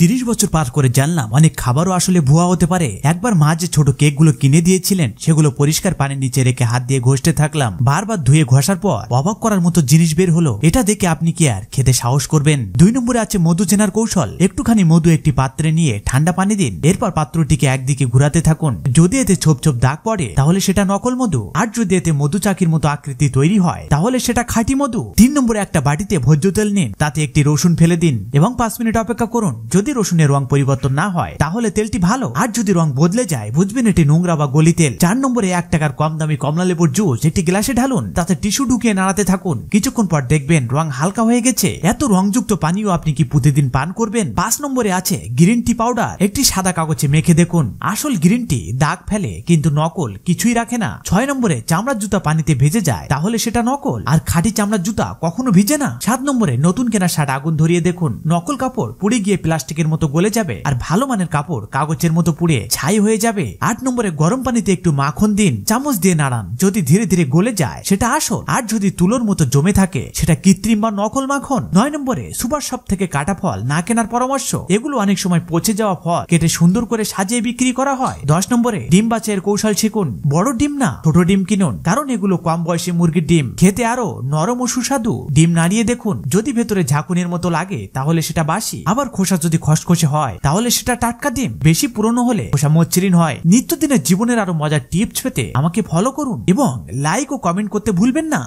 30 বছর পার করে জানলাম অনেক খাবারও আসলে ভুয়া হতে পারে। একবার মা যে ছোট কেকগুলো কিনে দিয়েছিলেন সেগুলো পরিষ্কার পানির নিচে রেখে হাত দিয়ে ঘষতে থাকলাম। বারবার ধুয়ে ঘষার পর অবাক করার মতো জিনিস বের হলো। এটা দেখে আপনি কি আর খেতে সাহস করবেন? 2 নম্বরে আছে মধু চেনার কৌশল। একটুখানি মধু একটি পাত্রে নিয়ে ঠান্ডা পানি দিন, এরপর পাত্রটিকে একদিকে ঘুরাতে থাকুন। যদি এতে ছোপ ছোপ দাগ পড়ে তাহলে সেটা নকল মধু, আর যদি এতে মধু চাকির মতো আকৃতি তৈরি হয় তাহলে সেটা খাঁটি মধু। 3 নম্বরে একটা বাটিতে ভোজ্য তেল নিন, তাতে একটি রসুন ফেলে দিন এবং 5 মিনিট অপেক্ষা করুন। যদি রসুনের রং পরিবর্তন না হয় তাহলে তেলটি ভালো, আর যদি রং বদলে যায় বুঝবেন এটি নোংরা বা গলি তেল। 4 নম্বরে 1 টাকার কম দামি কমলা লেবুর জুস একটি গ্লাসে ঢালুন, তাতে টিস্যু ঢুকিয়ে নাড়াতে থাকুন। কিছুক্ষণ পর দেখবেন রং হালকা হয়ে গেছে। এত রংযুক্ত পানীয় আপনি কি প্রতিদিন পান করবেন? 5 নম্বরে আছে গ্রিন টি পাউডার। একটি সাদা কাগজে মেখে দেখুন, আসল গ্রিন টি দাগ ফেলে কিন্তু নকল কিছুই রাখে না। 6 নম্বরে চামড়ার জুতা পানিতে ভেজে যায় তাহলে সেটা নকল, আর খাঁটি চামড়ার জুতা কখনো ভিজে না। 7 নম্বরে নতুন কেনা শার্ট আগুন ধরিয়ে দেখুন, নকল কাপড় পুড়ে গিয়ে প্লাস্টিকের মতো গলে যাবে, আর ভালো মানের কাপড় কাগজের মতো পুড়ে ছাই হয়ে যাবে। 8 নম্বরে গরম পানিতে একটু মাখন দিন, চামচ দিয়ে নাড়ান, যদি ধীরে ধীরে গলে যায় সেটা আসল, আর যদি তুলোর মতো জমে থাকে সেটা কৃত্রিম বা নকল মাখন। 9 নম্বরে সুপার শপ থেকে কাটা ফল না কেনার পরামর্শ। এগুলো অনেক সময় পচে যাওয়া ফল কেটে সুন্দর করে সাজিয়ে বিক্রি করা হয়। 10 নম্বরে ডিম বাছাইয়ের কৌশল শিখুন। বড় ডিম না, ছোট ডিম কিনুন, কারণ এগুলো কম বয়সী মুরগির ডিম, খেতে আরো নরম ও সুস্বাদু। ডিম নাড়িয়ে দেখুন, যদি ভেতরে ঝাঁকুনির মতো লাগে তাহলে সেটা বাসি, আবার খোসা যদি খসখসে হয় তাহলে সেটা টাটকা ডিম। বেশি পুরনো হলে খোসা মসৃণ হয়। নিত্যদিনের জীবনের আরো মজার টিপস পেতে আমাকে ফলো করুন এবং লাইক ও কমেন্ট করতে ভুলবেন না।